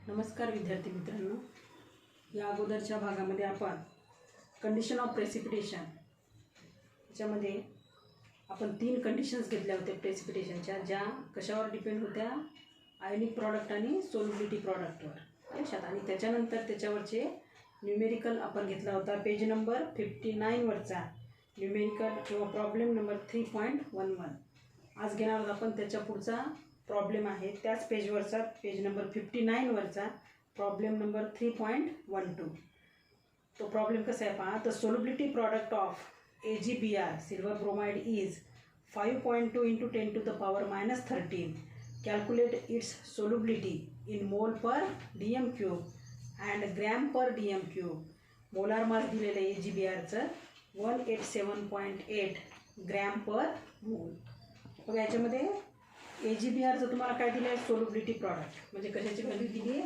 नमस्कार विद्यार्थी मित्रांनो, या अगोदरच्या भागामध्ये आपण कंडिशन ऑफ प्रेसिपिटेशन याच्यामध्ये आपण 3 कंडिशन्स घेतल्या होत्या प्रेसिपिटेशनच्या, ज्या कशावर डिपेंड होत्या, आयोनिक प्रॉडक्ट आणि सोल्युबिलिटी प्रॉडक्टवर लक्षात. आणि त्याच्यानंतर त्याच्यावरचे न्यूमेरिकल आपण घेतला होता पेज नंबर 59 वरचा न्यूमेरिकल किंवा प्रॉब्लेम नंबर 3.11. आज घेणार आहोत आपण त्याच्या पुढचा प्रॉब्लेम आहे, त्याच पेजवरचा पेज नंबर 59 वरचा प्रॉब्लेम नंबर 3.12. तो प्रॉब्लेम कसा आहे पहा. The solubility product of AgBr silver bromide is 5.2 × 10⁻13. Calculate it's solubility in mole per dm³ and gram per dm³. Molar mass दिलेलं आहे AgBrचं 187.8 ग्रॅम पर मोल. बघा याच्यामध्ये AgBrचं तुम्हाला काय दिलं आहे, सोल्युबिलिटी प्रॉडक्ट म्हणजे कशाची व्हॅल्यू दिली आहे,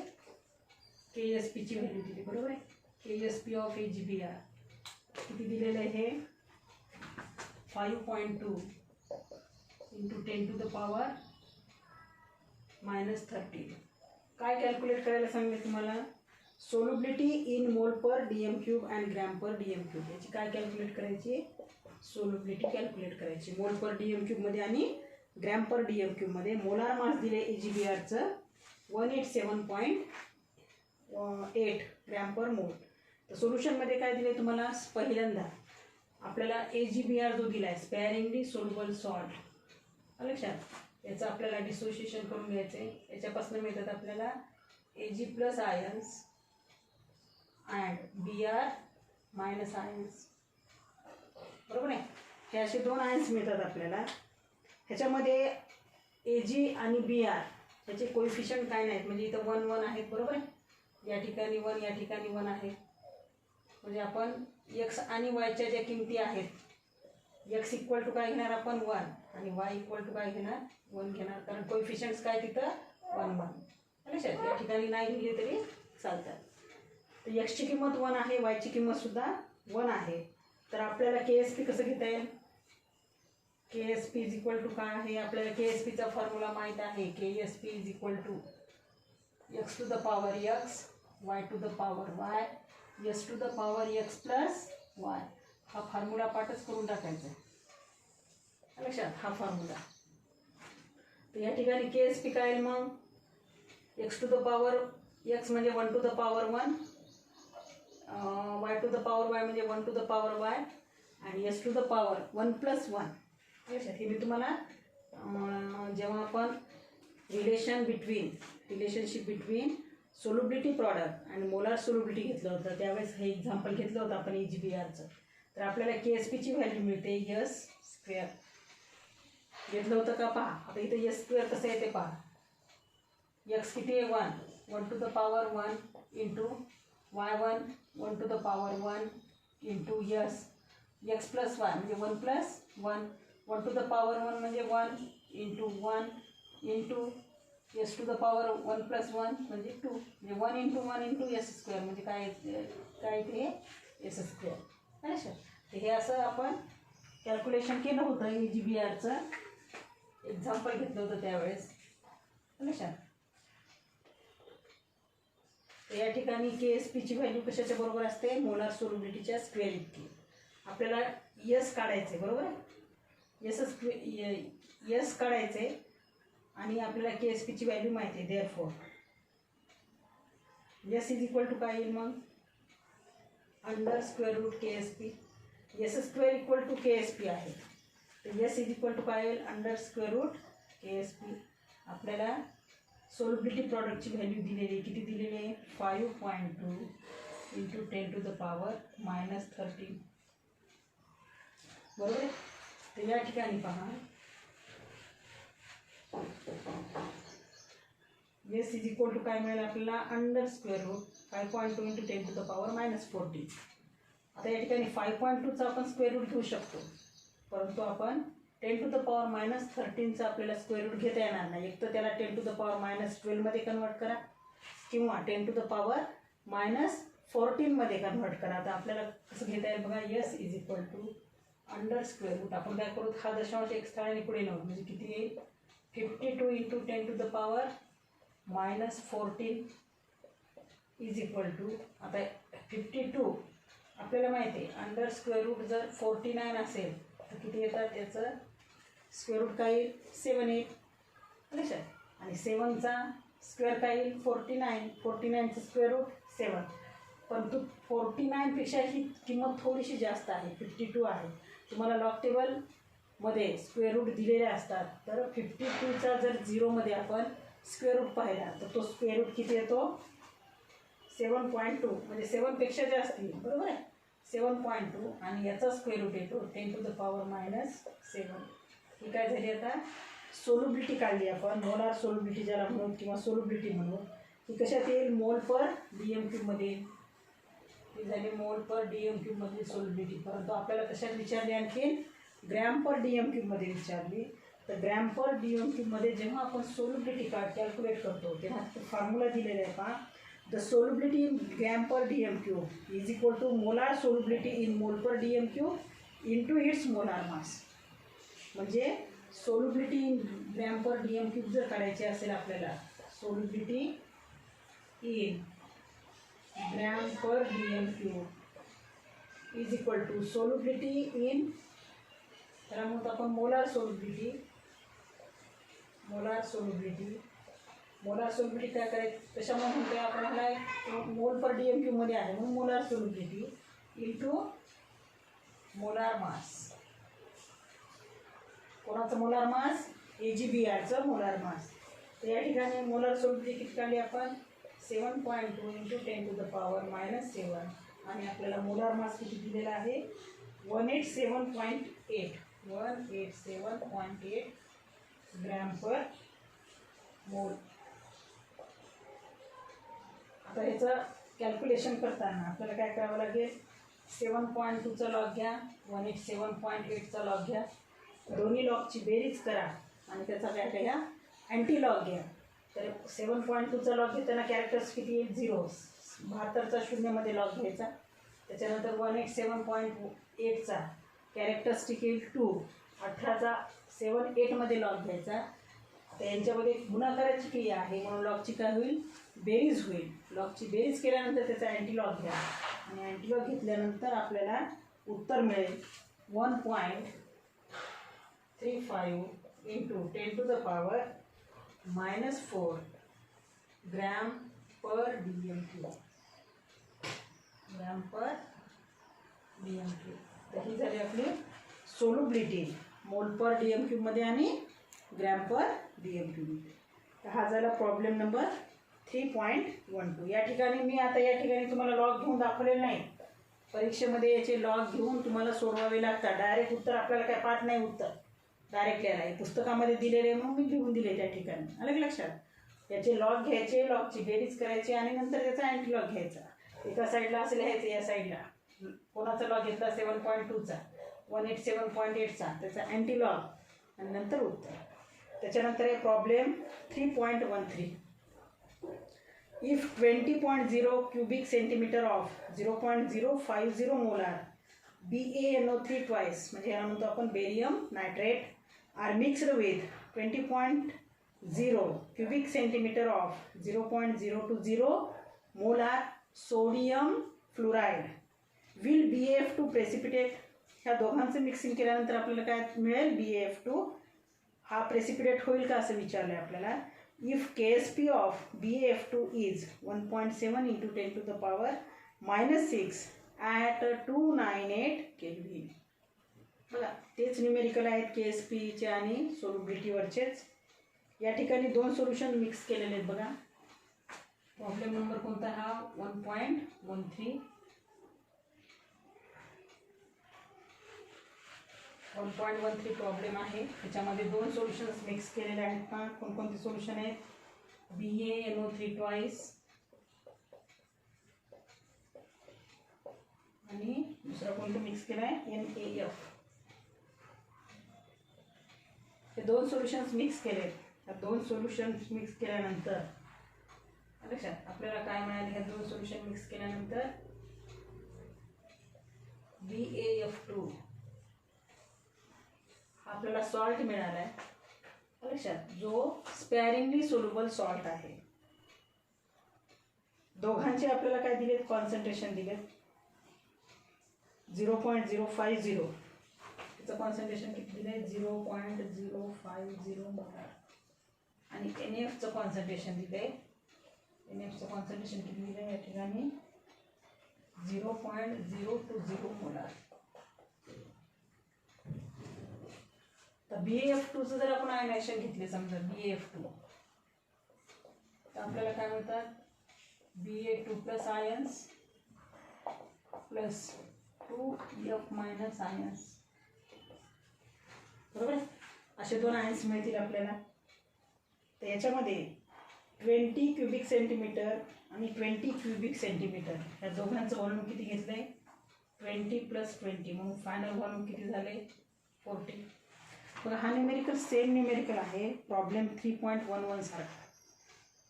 KSPची व्हॅल्यू दिली, बरोबर आहे. KSP ऑफ AgBr किती दिलेलं आहे, हे 5.2 × 10⁻13. काय कॅल्क्युलेट करायला सांगितलं तुम्हाला, solubility in mole per dm³ and gram per dm³. याची काय कॅल्क्युलेट करायची, सोल्युबिलिटी कॅल्क्युलेट करायची मोल पर dm³ मध्ये आणि ग्रॅम पर dm³ मध्ये. मोलार मास दिले AgBrचं 187.8 ग्रॅम पर मोल. तर सोल्युशनमध्ये काय दिले तुम्हाला, पहिल्यांदा आपल्याला AgBr जो दिला आहे स्पॅरिंगली सोल्युबल सॉल्ट, लक्षात. याचं आपल्याला डिसोसिएशन करून घ्यायचं आहे. याच्यापासून मिळतात आपल्याला Ag+ ions and Br- ions, बरोबर आहे. हे असे 2 आयन्स मिळतात आपल्याला. ह्याच्यामध्ये Ag आणि Br याचे कोइफिशियंट काय नाहीत, म्हणजे इथं 1 1 आहेत, बरोबर आहे. या ठिकाणी 1, या ठिकाणी 1 आहे. म्हणजे आपण x आणि yच्या ज्या किमती आहेत, x = काय घेणार आपण 1 आणि y = काय घेणार 1 घेणार, कारण कोइफिशियंट्स काय तिथं 1 1. लक्षात. या ठिकाणी नाही लिहिले तरी चालतात. तर x ची किंमत 1 आहे, y ची किंमतसुद्धा 1 आहे. तर आपल्याला KSP कसं घेता येईल, KSP = काय आहे, आपल्याला KSPचा फॉर्म्युला माहीत आहे. KSP = x⁻x, y⁻y, s⁻x + y. हा फॉर्म्युला पाठच करून टाकायचा आहे, लक्षात, हा फॉर्म्युला. तर या ठिकाणी KSP काय येईल मग, x⁻x म्हणजे 1⁻1, y⁻y म्हणजे 1⁻y आणि s⁻1 + 1. लक्षात. हे मी तुम्हाला जेव्हा आपण रिलेशनशिप बिटवीन सोल्युबिलिटी प्रॉडक्ट आणि मोलार सोल्युबिलिटी घेतलं होतं, त्यावेळेस हे एक्झाम्पल घेतलं होतं आपण AgBrचं. तर आपल्याला KSPची व्हॅल्यू मिळते s² घेतलं होतं का पहा. आता इथं s² कसं येते पहा. x किती आहे 1 1⁻1 × y1 1⁻1 × s x + y म्हणजे 1 + 1 1⁻1 म्हणजे 1 × 1 × s⁻1 + 1 म्हणजे 2 म्हणजे 1 × 1 × s² म्हणजे काय इथे s². अच्छा. तर हे असं आपण कॅल्क्युलेशन केलं होतं AgBrचं, एक्झाम्पल घेतलं होतं त्यावेळेस, लक्षात. तर या ठिकाणी KSPची व्हॅल्यू कशाच्या बरोबर असते, मोलार सोल्युबिलिटीच्या स्क्वेअर इतकी. आपल्याला S काढायचे, बरोबर आहे. S काढायचे आणि आपल्याला KSPची व्हॅल्यू माहिती आहे. देअरफॉर S = काय येईल मग, √√ KSP. s² = KSP आहे. तर S = काय येईल, √√ KSP. आपल्याला सोल्युबिलिटी प्रॉडक्टची व्हॅल्यू दिलेली, किती दिलेली आहे, 5.2 × 10⁻13, बरोबर आहे. तर या ठिकाणी पहा S = काय मिळेल आपल्याला, √5.2 × 10⁻14. आता या ठिकाणी 5.2चा आपण स्क्वेअर रूट घेऊ शकतो, परंतु आपण 10⁻13चा आपल्याला स्क्वेअर रूट घेता येणार नाही. एक तर त्याला 10⁻12 मध्ये कन्वर्ट करा किंवा 10⁻14 मध्ये कन्वर्ट करा. आता आपल्याला कसं घेता येईल बघा, S = आपण काय करू, हा दशांश एक स्थानाने पुढे नेऊ म्हणजे किती येईल, 52 × 10⁻14 इज इक्वल टू, आता 52 आपल्याला माहिती आहे अंडर स्क्वेअर रूट जर 49 असेल तर किती येतात, त्याचं स्क्वेअर रूट काय येईल 7 येईल लक्षात, आणि 7चा स्क्वेअर काय येईल 49, 49चं स्क्वेअर रूट 7, परंतु 49पेक्षा ही किंमत थोडीशी जास्त आहे, 52 आहे. तुम्हाला लॉग टेबलमध्ये स्क्वेअर रूट दिलेले असतात, तर 52चा जर 0मध्ये आपण स्क्वेअर रूट पाहिला तर तो स्क्वेअर रूट किती येतो 7.2, म्हणजे 7पेक्षा जास्त येईल, बरोबर आहे 7.2, आणि याचा स्क्वेअर रूट येतो 10 to the power -7. ही काय झाली, आता सोल्युबिलिटी काढली आपण, मोलार सोल्युबिलिटी ज्याला म्हणून किंवा सोल्युबिलिटी म्हणून. ही कशात येईल, मोल पर DM³ मध्ये. ही झाली मोल पर DM³ मध्ये सोल्युबिलिटी, परंतु आपल्याला कशात विचारली, आणखी ग्रॅम पर DM³ मध्ये विचारली. तर ग्रॅम पर DM³ मध्ये जेव्हा आपण सोल्युबिलिटी कॅल्क्युलेट करतो तेव्हा फॉर्म्युला दिलेला आहे पहा, the solubility in gram per DM³ is equal to molar solubility in mole per DM³ into its molar mass. म्हणजे solubility in gram per DM³ जर काढायची असेल आपल्याला, solubility in gram per DM³ is equal to solubility in, त्याला म्हणतो आपण molar solubility. Molar solubility काय करायचं, कशामुळे म्हणतो आपण ह्याला मोल पर DM³ मध्ये आहे म्हणून molar solubility into molar mass. कोणाचं मोलार मास, AgBrचं मोलार मास. तर या ठिकाणी मोलार सोल्युबिलिटी किती काढली आपण 7.2 इंटू 10 to the power -7, आणि आपल्याला मोलार मास किती दिलेला आहे 187.8 ग्रॅम पर मोल. आता ह्याचं कॅल्क्युलेशन करताना आपल्याला काय करावं लागेल, 7.2चा लॉग घ्या, 187.8चा लॉग घ्या, दोन्ही लॉगची बेरीज करा आणि त्याचा काय घ्या अँटी लॉग घ्या. तर 7.2चा लॉग घेताना कॅरेक्टर्स किती येईल 0, 72चा 0मध्ये लॉग घ्यायचा, त्याच्यानंतर 187.8चा कॅरेक्टरिस्टिक येईल 2, 18चा 7 8मध्ये लॉग घ्यायचा. तर यांच्यामध्ये गुणाकाराची क्रिया आहे म्हणून लॉगची काय होईल बेरीज होईल. लॉगची बेरीज केल्यानंतर त्याचा अँटी लॉग घ्या, आणि अँटी लॉग घेतल्यानंतर आपल्याला उत्तर मिळेल 1.35 into 10 to the power -4 gram per DM³. Gram per DM³. तर ही झाली आपली सोल्युबिलिटी मोल पर DM³ मध्ये आणि ग्रॅम पर DM³. तर हा झाला प्रॉब्लेम नंबर 3.12. या ठिकाणी मी आता या ठिकाणी तुम्हाला लॉग घेऊन दाखवलेलं नाही, परीक्षेमध्ये याचे लॉग घेऊन तुम्हाला सोडवावे लागतात. डायरेक्ट उत्तर आपल्याला काय पाठ नाही, उत्तर डायरेक्ट लिहायला आहे, पुस्तकामध्ये दिलेले म्हणून मी लिहून दिले त्या ठिकाणी, आलं की लक्षात. याचे लॉग घ्यायचे, लॉगची बेरीज करायची आणि नंतर त्याचा अँटी लॉग घ्यायचा. एका साईडला असं लिहायचं, या साईडला कोणाचा लॉग घेतला 7.2चा, 187.8चा, त्याचा अँटी लॉग आणि नंतर उत्तर. त्याच्यानंतर आहे problem 3.13. If 20.0 cubic centimeter of 0.050 molar BaNO3 twice, म्हणजे याला म्हणतो आपण barium nitrate, are mixed with 20.0 cubic centimeter of 0.020 molar sodium fluoride will BaF2 precipitate. ह्या दोघांचं मिक्सिंग केल्यानंतर आपल्याला काय मिळेल BaF2 हा प्रेसिपिटेट होईल का असं विचारलं आहे आपल्याला. If KSP of BaF2 is 1.7 into 10 to the power -6 at 298 kelvin. बघा तेच न्यूमेरिकल आहेत KSPचे आणि सोल्युबिलिटीवरचेच. या ठिकाणी दोन सोल्युशन मिक्स केलेले आहेत बघा. प्रॉब्लेम नंबर कोणता हा 1.13. 1.13 प्रॉब्लेम आहे. त्याच्यामध्ये दोन सोल्युशन्स मिक्स केलेले आहेत का. कोणकोणते सोल्युशन आहेत BaNO3 ट्वाइस आणि दुसरा कोणतं मिक्स केलं आहे NaF. हे दोन सोल्युशन्स मिक्स केले. ह्या दोन सोल्युशन्स मिक्स केल्यानंतर लक्षात आपल्याला काय मिळाले. ह्या दोन सोल्युशन मिक्स केल्यानंतर BaF2 आपल्याला सॉल्ट मिळाला आहे लक्षात, जो स्पॅरिंगली सोल्युबल सॉल्ट आहे. दोघांचे आपल्याला काय दिलेत, कॉन्सन्ट्रेशन दिलेत 0.050. त्याचं कॉन्सन्ट्रेशन किती दिलं आहे, 0.050 मोलार. आणि NaFचं कॉन्सन्ट्रेशन दिलं आहे, NaFचं कॉन्सन्ट्रेशन किती दिलं आहे या ठिकाणी, 0.020 मोलार. तर BaF2चं जर आपण आयनायझेशन घेतले समजा BaF2, तर आपल्याला काय म्हणतात, Ba2 plus ions plus 2F minus ions, बरोबर. असे 2 आयन्स मिळतील आपल्याला. तर याच्यामध्ये 20 क्युबिक सेंटीमीटर आणि 20 क्युबिक सेंटीमीटर या दोघांचं व्हॉल्यूम किती घेतलं आहे, 20 प्लस 20, म्हणून फायनल व्हॉल्यूम किती झाले, 40. बघा हा न्यूमेरिकल सेम न्यूमेरिकल आहे, प्रॉब्लेम 3.11 सारखा.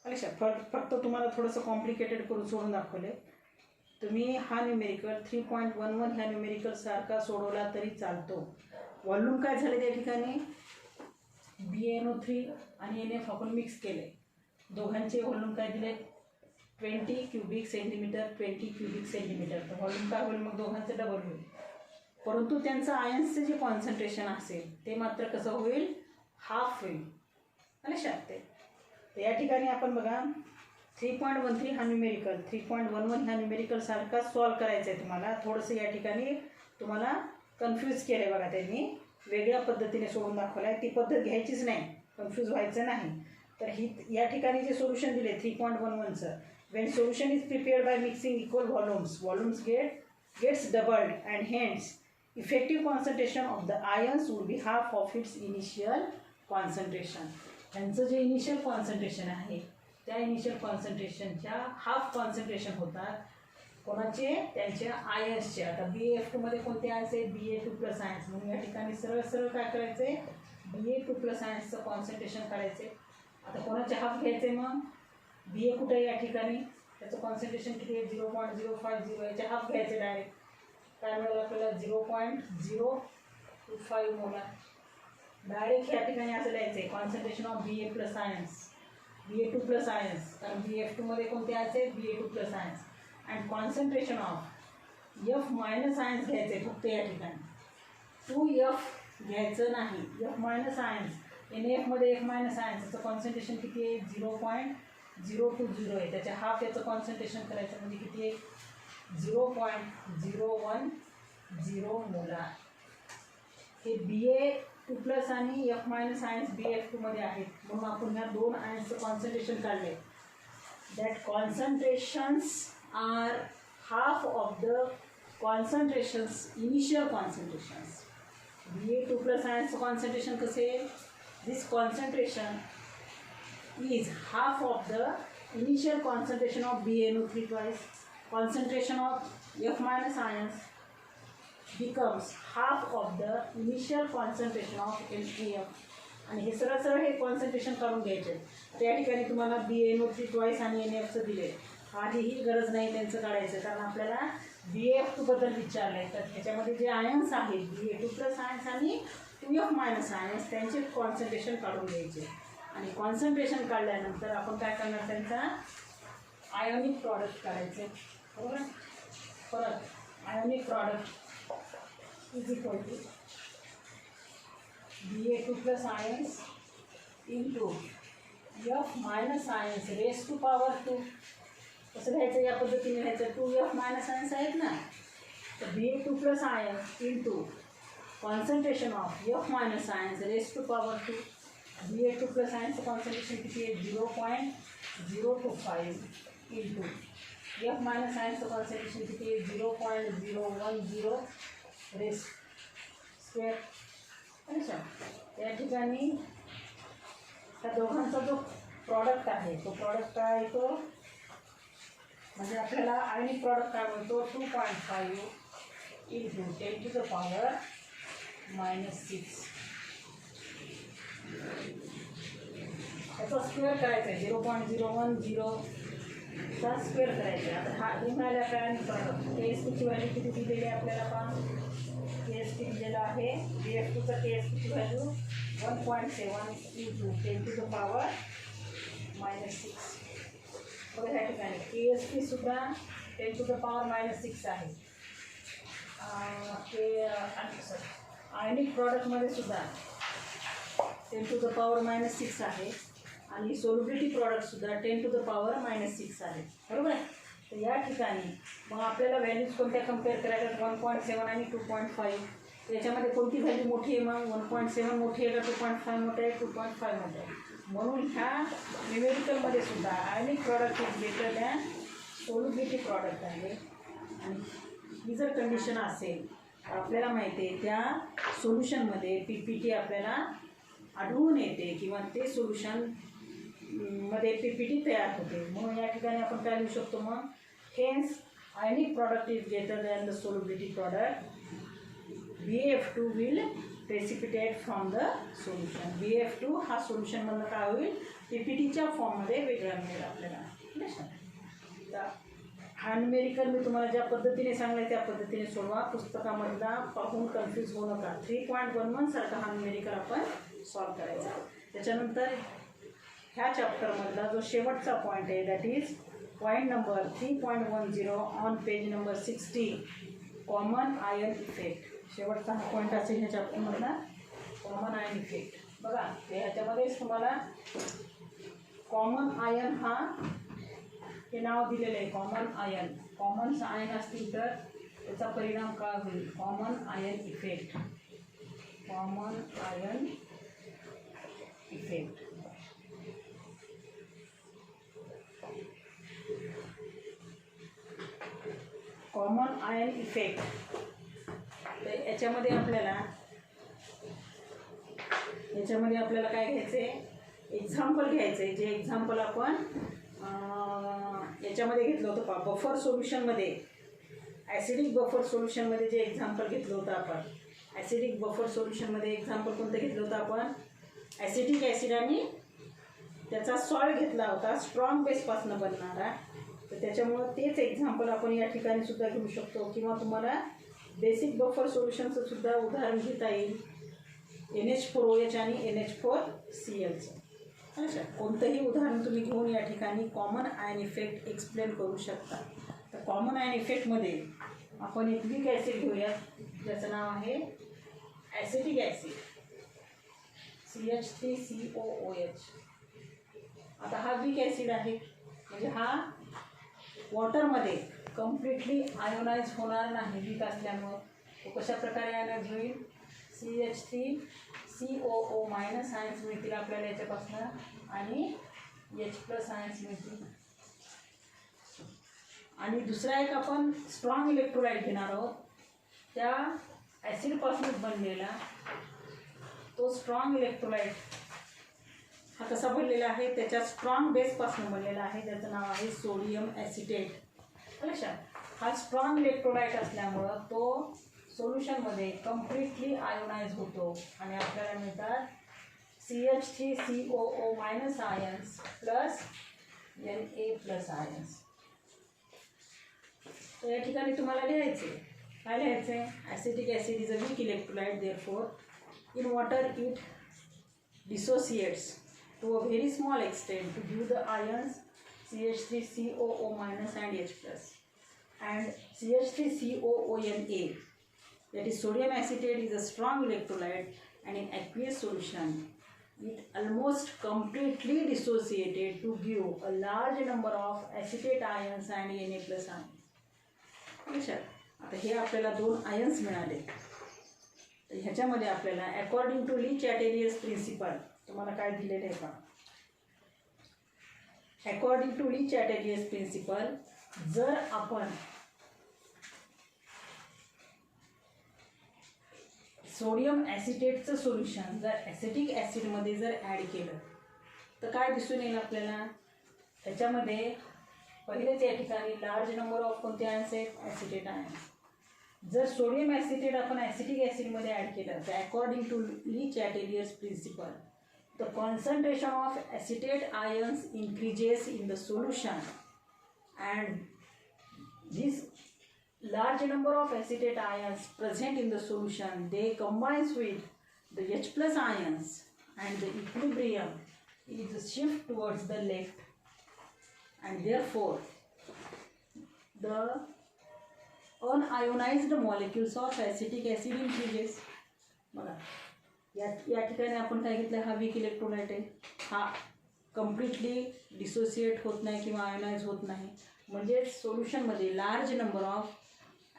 लक्षात फक्त तुम्हाला थोडंसं कॉम्प्लिकेटेड करून सोडून दाखवले. तुम्ही हा न्यूमेरिकल 3.11 ह्या न्यूमेरिकल सारखा सोडवला तरी चालतो. व्हॉल्यूम काय झाले त्या ठिकाणी, BaNO3 आणि NF आपण मिक्स केले, दोघांचे व्हॉल्यूम काय दिले, 20 क्युबिक सेंटीमीटर 20 क्युबिक सेंटीमीटर. तर व्हॉल्यूम काय होईल मग दोघांचं डबल होईल. परंतु त्यांचं आयन्सचे जे कॉन्सन्ट्रेशन असेल ते मात्र कसं होईल, हाफ होईल. लक्षात ते. तर या ठिकाणी आपण बघा 3.13 हा न्यूमेरिकल 3.11 ह्या न्यूमेरिकल सारखा सॉल्व करायचं आहे तुम्हाला. थोडंसं या ठिकाणी तुम्हाला कन्फ्यूज केलं आहे बघा, त्यांनी वेगळ्या पद्धतीने सोडून दाखवलं आहे. ती पद्धत घ्यायचीच नाही, कन्फ्यूज व्हायचं नाही. तर ही या ठिकाणी जे सोल्युशन दिले 3.11चं, when solution is prepared by mixing equal volumes gets doubled and hence effective concentration of the ions would be half of its initial concentration. त्यांचं जे इनिशियल कॉन्सन्ट्रेशन आहे त्या इनिशियल कॉन्सन्ट्रेशनच्या हाफ कॉन्सन्ट्रेशन होतात. कोणाचे, त्यांच्या आयन्सचे. आता BaF2मध्ये कोणते आयन्स आहे, Ba2 प्लस आयन्स. म्हणून या ठिकाणी सरळ सरळ काय करायचं आहे, Ba2 प्लस आयन्सचं कॉन्सन्ट्रेशन करायचं आहे. आता कोणाचे हाफ घ्यायचे, मग Ba कुठे आहे या ठिकाणी, त्याचं कॉन्सन्ट्रेशन किती आहे, 0.050. याचे हाफ घ्यायचे डायरेक्ट. काय मिळेल आपल्याला, 0.025 मोलार. डायरेक्ट या ठिकाणी असं लिहायचं आहे, concentration of Ba plus ions, Ba2 plus ions. कारण BF2मध्ये कोणते आयन्स आहेत, Ba2 plus ions. And concentration of F minus ions घ्यायचे आहे फक्त या ठिकाणी, 2F घ्यायचं नाही. F मायनस आयन्स, NaFमध्ये F मायनस आयन्स, याचं कॉन्सन्ट्रेशन किती आहे, 0.020 आहे. त्याच्या हाफ याचं कॉन्सन्ट्रेशन करायचं म्हणजे किती आहे, 0.010 मोलार. हे Ba2 प्लस आणि F मायनस आयन्स BF2मध्ये आहेत, म्हणून आपण ह्या 2 आयन्सचं कॉन्सन्ट्रेशन काढले. That concentrations are half of the concentrations, initial concentrations. Ba2 plus आयन्सचं कॉन्सन्ट्रेशन कसे, this concentration is half of the initial concentration of BaNO3 twice. Concentration of F minus ions becomes half of the initial concentration of NaF. आणि हे सरळ सरळ हे concentration काढून घ्यायचे. त्या ठिकाणी तुम्हाला BaNO3 ट्वाईस आणि NaFचं दिले, आधीही गरज नाही त्यांचं काढायचं, कारण आपल्याला BaF2 बद्दल विचारलं आहे. तर ह्याच्यामध्ये जे आयन्स आहेत Ba2 प्लस आयन्स आणि 2F मायनस आयन्स, त्यांचे कॉन्सन्ट्रेशन काढून घ्यायचे. आणि कॉन्सन्ट्रेशन काढल्यानंतर आपण काय करणार, त्यांचा आयोनिक प्रॉडक्ट काढायचे, बरोबर. परत ionic product is equal to Ba2 plus ions into F minus ions raise to power 2. कसं घ्यायचं, या पद्धतीने घ्यायचं. 2F मायनस आयन्स आहेत ना, तर Ba2 plus ions into concentration of F minus ions raise to power 2. Ba2 plus आयन्सचं concentration किती आहे, 0.025 इंटू F मायनस आयन्सचं कॉन्सन्ट्रेशन किती आहे, 0.010 रेस स्क्वेअर. अच्छा, या ठिकाणी त्या दोघांचा जो प्रॉडक्ट आहे तो प्रॉडक्ट काय येतो, म्हणजे आपल्याला आयनिक प्रॉडक्ट काय म्हणतो, 2.5 इंटू 10⁻⁻⁶. याचा स्क्वेअर करायचा आहे, 0.010चा स्क्वेअर करायचा आहे. आता हा हे मिळाले आपल्याला आयनिक प्रॉडक्ट. KSPची व्हॅल्यू किती दिलेली आहे आपल्याला, पहा KSP दिलेला आहे. BF2चा KSPची व्हॅल्यू 1.7 इंटू 10⁻⁻⁶. बघा ह्या ठिकाणी ठिकाणी KSP सुद्धा 10⁻⁻6 आहे. ते आयनिक प्रॉडक्टमध्ये सुद्धा 10⁻⁻6 आहे आणि सोल्युबिलिटी प्रॉडक्टसुद्धा 10⁻⁻6 आहे. बरोबर आहे. तर या ठिकाणी मग आपल्याला व्हॅल्यूज कोणत्या कम्पेअर करायच्या? 1.7 आणि 2.5. याच्यामध्ये कोणती व्हॅल्यू मोठी आहे? मग 1.7 मोठी आहे का 2.5 मोठे आहे? 2.5 मोठे आहे. म्हणून ह्या न्यूमेरिकलमध्ये सुद्धा ionic product is greater than solubility product आहे. आणि ही जर कंडिशन असेल तर आपल्याला माहिती आहे त्या सोल्युशनमध्ये PPT आपल्याला आढळून येते किंवा ते सोल्युशन मध्ये PPT तयार होते. म्हणून या ठिकाणी आपण काय लिहू शकतो? मग hence ionic product is greater than the solubility product. BF2 will precipitate from the solution. BF2 हा सोल्युशनमधनं काय होईल? PPTच्या फॉर्ममध्ये वेगळा मिळेल आपल्याला. तर हा न्यूमेरिकल मी तुम्हाला ज्या पद्धतीने सांगले त्या पद्धतीने सोडवा. पुस्तकामधला पाहून कन्फ्यूज होऊ नका. 3.11 सारखा हा न्यूमेरिकल आपण सॉल्व करायचा. त्याच्यानंतर ह्या चॅप्टरमधला जो शेवटचा पॉईंट आहे that is point number 3.10 on page number 60 common ion effect. शेवटचा हा पॉईंट असेल ह्या चॅप्टरमधला कॉमन आयन इफेक्ट. बघा ह्याच्यामध्येच तुम्हाला कॉमन आयन हा हे नाव दिलेलं आहे. Common ion. कॉमन आयन असतील तर त्याचा परिणाम काय होईल? Common ion effect. Common ion effect. Common ion effect. तर याच्यामध्ये आपल्याला काय घ्यायचं आहे? एक्झाम्पल घ्यायचं आहे. जे एक्झाम्पल आपण याच्यामध्ये घेतलं होतं पहा बफर सोल्युशनमध्ये. ॲसिडिक बफर सोल्युशनमध्ये जे एक्झाम्पल घेतलं होतं आपण. ॲसिडिक बफर सोल्युशनमध्ये एक्झाम्पल कोणतं घेतलं होतं आपण? ॲसिटिक ॲसिड आणि त्याचा सॉल्ट घेतला होता स्ट्रॉंग बेसपासून बनणारा. तर त्याच्यामुळं तेच एक्झाम्पल आपण या ठिकाणी सुद्धा घेऊ शकतो. किंवा तुम्हाला बेसिक बफर सोल्युशनचं सुद्धा उदाहरण घेता येईल. NH4OH आणि NH4Clचं. अच्छा, कोणतंही उदाहरण तुम्ही घेऊन या ठिकाणी कॉमन आयन इफेक्ट एक्सप्लेन करू शकता. तर कॉमन आयन इफेक्टमध्ये आपण एक वीक ॲसिड घेऊयात ज्याचं नाव आहे ॲसिटिक ॲसिड CH3COOH. आता हा वीक ॲसिड आहे म्हणजे हा वॉटरमध्ये कम्प्लिटली आयोनाइज होणार नाही वीक असल्यामुळं. तो कशा प्रकारे आयोनाइज होईल? CH3COO मायनस आयन्स मिळतील आपल्याला याच्यापासून आणि H+ आयन्स मिळतील. आणि दुसरा एक आपण स्ट्रॉंग इलेक्ट्रोलाइट घेणार आहोत. त्या ॲसिडपासूनच बनलेला तो स्ट्रॉंग इलेक्ट्रोलाइट हा कसा बनलेला आहे? त्याच्या स्ट्रॉंग बेसपासून बनलेला आहे. त्याचं नाव आहे सोडियम ॲसिटेट. लक्षात. हा स्ट्रॉंग इलेक्ट्रोलाइट असल्यामुळं तो सोल्युशनमध्ये कम्प्लिटली आयोनाइज होतो आणि आपल्याला मिळतात CH3COO minus ions plus Na+ ions. तर या ठिकाणी तुम्हाला लिहायचे काय लिहायचं आहे? Acetic acid is a weak electrolyte therefore in water it dissociates to a very small extent to give the ions CH3COO minus and H+. And CH3COONA, that is sodium acetate, is a strong electrolyte and in aqueous solution it almost completely dissociated to give a large number of acetate ions and Na+ ions. आता हे आपल्याला 2 ions मिळाले. तर ह्याच्यामध्ये आपल्याला according to Le Chatelier's principal तुम्हाला काय दिलेलं आहे का? According to Le Chatelier's principal जर आपण सोडियम ॲसिटेटचं सोल्युशन जर ॲसिटिक ॲसिडमध्ये जर ॲड केलं तर काय दिसून येईल आपल्याला? त्याच्यामध्ये पहिलेच या ठिकाणी लार्ज नंबर ऑफ कोणते आयन्स आहेत? Acetate ions. जर सोडियम ॲसिटेट आपण ॲसिटिक ॲसिडमध्ये ॲड केलं तर according to Le Chatelier's principle the concentration of acetate ions increases in the solution and this large number of acetate ions present in the solution they combines with the H+ ions and the equilibrium is shift towards the left and therefore the unionised molecules of acetic acid increases. बघा या ठिकाणी आपण काय घेतलं, हा weak electrolyte आहे, हा completely dissociate होत नाही किंवा आयोनाइज होत नाही. म्हणजे सोल्युशनमध्ये लार्ज नंबर ऑफ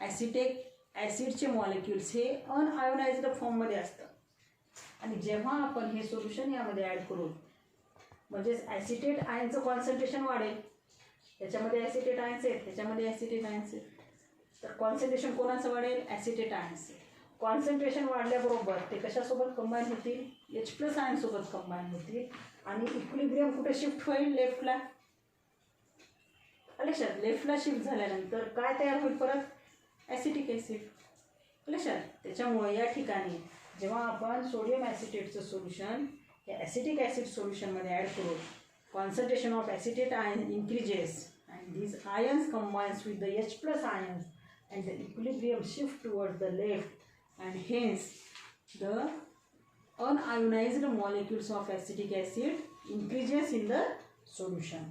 ॲसिटिक ॲसिडचे मॉलिक्युल्स हे अनआयोनाइज्ड फॉर्ममध्ये असतात. आणि जेव्हा आपण हे सोल्युशन यामध्ये ॲड करू म्हणजेच ॲसिटेट आयनचं कॉन्सन्ट्रेशन वाढेल. त्याच्यामध्ये ॲसिटेट आयन्स आहेत, त्याच्यामध्ये ॲसिटेट आयन्स आहेत, तर कॉन्सन्ट्रेशन कोणाचं वाढेल, ॲसिटेट आयन्स. कॉन्सन्ट्रेशन वाढल्याबरोबर ते कशासोबत कंबाईन होतील, H+ आयनसोबत कंबाईन होतील आणि इक्विलिब्रियम कुठे शिफ्ट होईल, लेफ्टला. लक्षात, लेफ्टला शिफ्ट झाल्यानंतर काय तयार होईल, परत ॲसिटिक ॲसिड. लक्षात, त्याच्यामुळे या ठिकाणी जेव्हा आपण सोडियम ॲसिटेटचं सोल्युशन हे ॲसिटिक ॲसिड सोल्युशनमध्ये ॲड करू, concentration of acetate ion increases and these ions combines with the H+ ions and the equilibrium shift towards the left and hence the unionized molecules of acetic acid increases in the solution.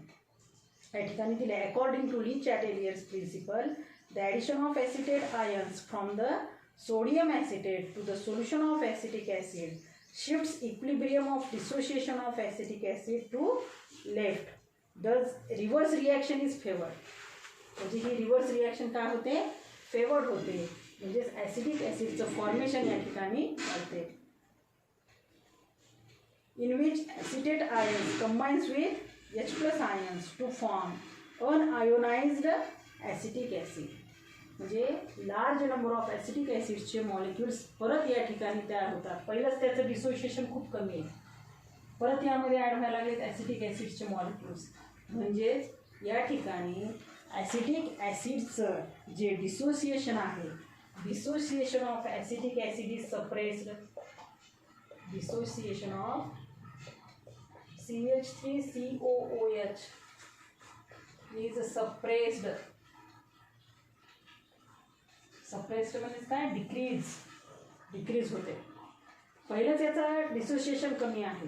या ठिकाणी दिले according to Le-Chatelier's principle the addition of acetate ions from the sodium acetate to the solution of acetic acid shifts equilibrium of dissociation of acetic acid to left. Thus reverse reaction is favored. म्हणजे ही reverse reaction काय होते, favoured होते. म्हणजेच acetic ॲसिडचं formation या ठिकाणी होते. In which acetate ions combines with H+ ions to form unionised acetic acid. म्हणजे large number of acetic ॲसिडचे मॉलिक्युल्स परत या ठिकाणी तयार होतात. पहिलंच त्याचं डिसोसिएशन खूप कमी आहे, परत यामध्ये ॲड व्हायला लागलेत ॲसिटिक ॲसिडचे मॉलिक्युल्स. म्हणजेच या ठिकाणी ॲसिटिक ॲसिडचं जे डिसोसिएशन आहे, dissociation of acetic acid is suppressed. Dissociation of CH3COOH is suppressed. Suppressed म्हणजे काय, डिक्रीज होते. पहिलंच याचं डिसोसिएशन कमी आहे,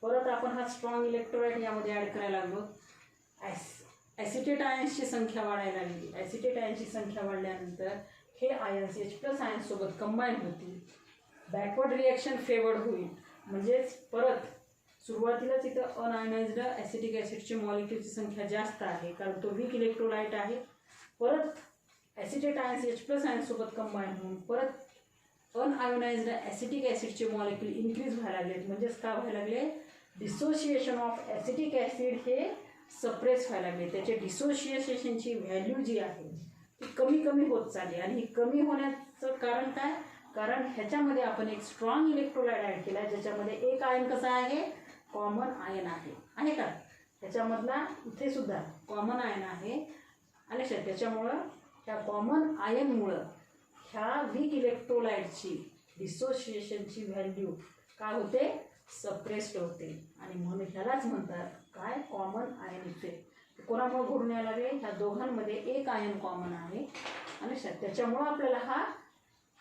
परत आपण हा स्ट्रॉंग इलेक्ट्रोलाइट यामध्ये ॲड करायला लागलो. ॲसिटेट आयन्सची संख्या वाढायला लागली. ॲसिटेट आयन्सची संख्या वाढल्यानंतर हे आयन्स H+ आयन्ससोबत कंबाईन होतील. बॅकवर्ड रिॲक्शन फेवर्ड होईल. म्हणजेच परत सुरुवातीलाच इथं अनआयोनाइज्ड ॲसिटिक ॲसिडची मॉलिक्युलची संख्या जास्त आहे कारण तो वीक इलेक्ट्रोलाइट आहे. परत ॲसिटेट आयन्स H+ आयन्ससोबत कंबाईन होऊन परत अनआयोनाइज्ड ॲसिटिक ॲसिडचे मॉलिक्यूल इन्क्रीज व्हायला लागलेत. म्हणजेच काय व्हायला लागले, डिसोसिएशन ऑफ ॲसिटिक ॲसिड हे सप्रेस व्हायला लागले. त्याचे डिसोसिएशनची व्हॅल्यू जी आहे ती कमी होत चालली. आणि ही कमी होण्याचं कारण काय, कारण ह्याच्यामध्ये आपण एक स्ट्रॉंग इलेक्ट्रोलाइट ॲड केला आहे ज्याच्यामध्ये एक आयन कसा आहे, कॉमन आयन आहे का, त्याच्यामधला इथे सुद्धा कॉमन आयन आहे. आणि त्याच्यामुळं ह्या कॉमन आयनमुळं ह्या वीक इलेक्ट्रोलाइटची डिसोसिएशनची व्हॅल्यू काय होते, सप्रेस्ड होते. आणि म्हणून ह्यालाच म्हणतात काय, कॉमन आयन इफेक्ट. कोणामुळे घडून यायला लागले, ह्या दोघांमध्ये एक आयन कॉमन आहे आणि त्याच्यामुळं आपल्याला हा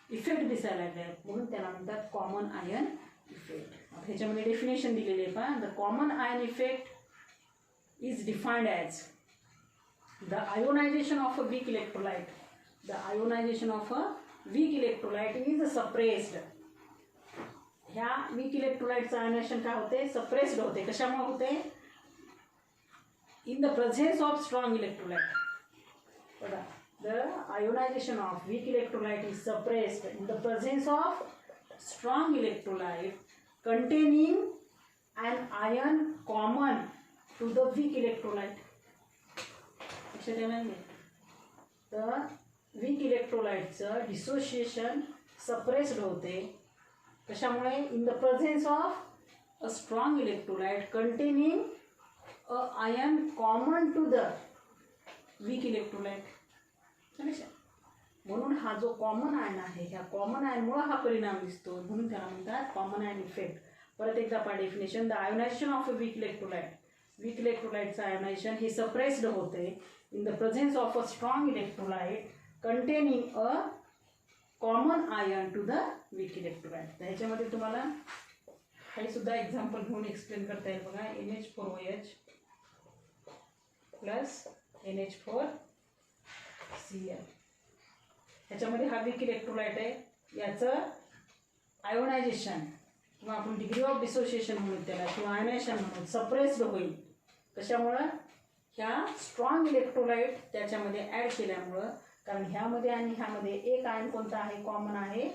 इफेक्ट दिसायला लागला आहे, म्हणून त्याला म्हणतात कॉमन आयन इफेक्ट. ह्याच्यामध्ये डेफिनेशन दिलेली आहे पहा. The common ion effect is defined as the ionisation of a weak electrolyte. The ionisation of a weak electrolyte is suppressed. ह्या वीक इलेक्ट्रोलाइटचं आयोनायझेशन काय होते, सप्रेस्ड होते. कशामुळे होते, in the presence of strong electrolyte. बघा, the ionization of weak electrolyte is suppressed in the presence of strong electrolyte containing an ion common to the weak electrolyte. The weak electrolyteचं dissociation suppressed होते. कशामुळे, in the presence of a strong electrolyte containing a ion common to the weak electrolyte. म्हणून हा जो common ion आहे, ह्या common आयनमुळे हा परिणाम दिसतो, म्हणून त्याला म्हणतात कॉमन आयन इफेक्ट. परत एकदा पहा definition. The ionisation of a weak electrolyte. Weak इलेक्ट्रोलाइटचं आयोनायझेशन हे सप्रेस्ड होते in the presence of a strong electrolyte containing a common ion to the weak electrolyte. ह्याच्यामध्ये तुम्हाला हे सुद्धा एक्झाम्पल घेऊन एक्सप्लेन करता येईल बघा. NH4OH plus NH4 Cl. ह्याच्यामध्ये हा वीक इलेक्ट्रोलाइट आहे, याचं आयोनायझेशन किंवा आपण डिग्री ऑफ डिसोसिएशन म्हणू त्याला किंवा आयनायझेशन म्हणू सप्रेस्ड होईल. कशामुळं? ह्या स्ट्रॉंग इलेक्ट्रोलाइट त्याच्यामध्ये ॲड केल्यामुळं. कारण ह्यामध्ये आणि ह्यामध्ये एक आयन कोणता आहे? कॉमन आहे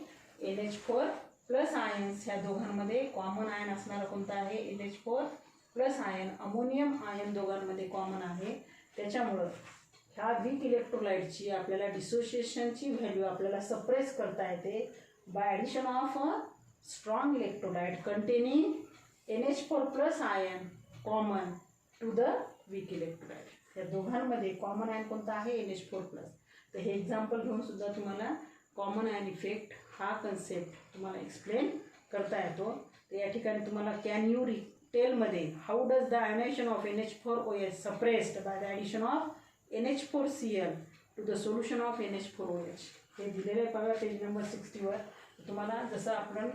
NH4 प्लस आयन्स. ह्या दोघांमध्ये कॉमन आयन असणारा कोणता आहे? NH4 plus ion. Ammonium ion दोघांमध्ये कॉमन आहे. त्याच्यामुळं ह्या वीक इलेक्ट्रोलाइटची आपल्याला डिसोसिएशनची व्हॅल्यू आपल्याला सप्रेस करता येते by addition of a strong electrolyte containing NH4 plus ion common to the weak electrolyte. या दोघांमध्ये कॉमन आयन कोणता आहे? NH4 plus. तर हे एक्झाम्पल घेऊन सुद्धा तुम्हाला कॉमन आयन इफेक्ट हा कन्सेप्ट तुम्हाला एक्सप्लेन करता येतो. तर या ठिकाणी तुम्हाला कॅन यू टेलमध्ये how does the ionisation of NH4OH suppressed by the addition of NH4Cl to the solution of NH4OH हे दिलेलं आहे बघा पेज नंबर 60वर. तुम्हाला जसं आपण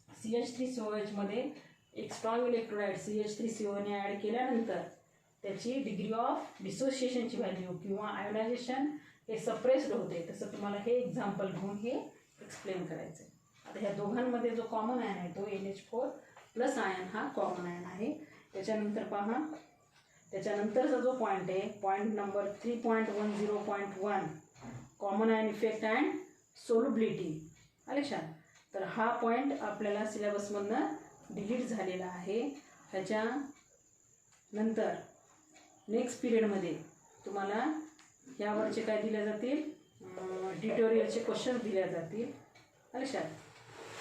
CH3COH मध्ये एक स्ट्रॉंग इलेक्ट्रोलाइट CH3CO ने ॲड केल्यानंतर त्याची डिग्री ऑफ डिसोसिएशनची व्हॅल्यू किंवा आयोनायझेशन हे सप्रेस्ड होते, तसं तुम्हाला हे एक्झाम्पल घेऊन हे एक्सप्लेन करायचं आहे. आता ह्या दोघांमध्ये जो कॉमन आयन आहे तो NH4 प्लस आयन हा कॉमन आयन आहे. त्याच्यानंतर पहा, त्याच्यानंतरचा जो पॉईंट आहे point number 3.10.1 common ion effect and solubility. आले लक्षात? तर हा पॉईंट आपल्याला सिलेबसमधनं डिलीट झालेला आहे. ह्याच्यानंतर नेक्स्ट पिरियडमध्ये तुम्हाला यावरचे काय दिले जातील? ट्युटोरियलचे क्वेश्चन दिले जातील. लक्षात?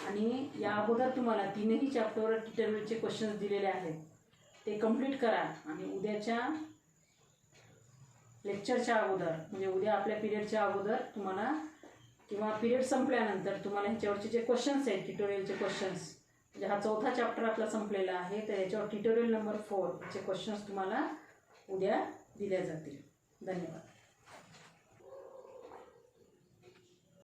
आणि या अगोदर तुम्हाला तीनही चॅप्टरवर ट्युटोरियलचे क्वेश्चन्स दिलेले आहेत, ते कंप्लीट करा. आणि उद्याच्या लेक्चरच्या अगोदर म्हणजे उद्या आपल्या पिरियडच्या अगोदर तुम्हाला किंवा पिरियड संपल्यानंतर तुम्हाला ह्याच्यावरचे जे क्वेश्चन्स आहेत ट्युटोरियलचे क्वेश्चन्स, म्हणजे हा चौथा चॅप्टर आपला संपलेला आहे, तर याच्यावर ट्युटोरियल नंबर 4 चे क्वेश्चन्स तुम्हाला उद्या दिले जातील. धन्यवाद.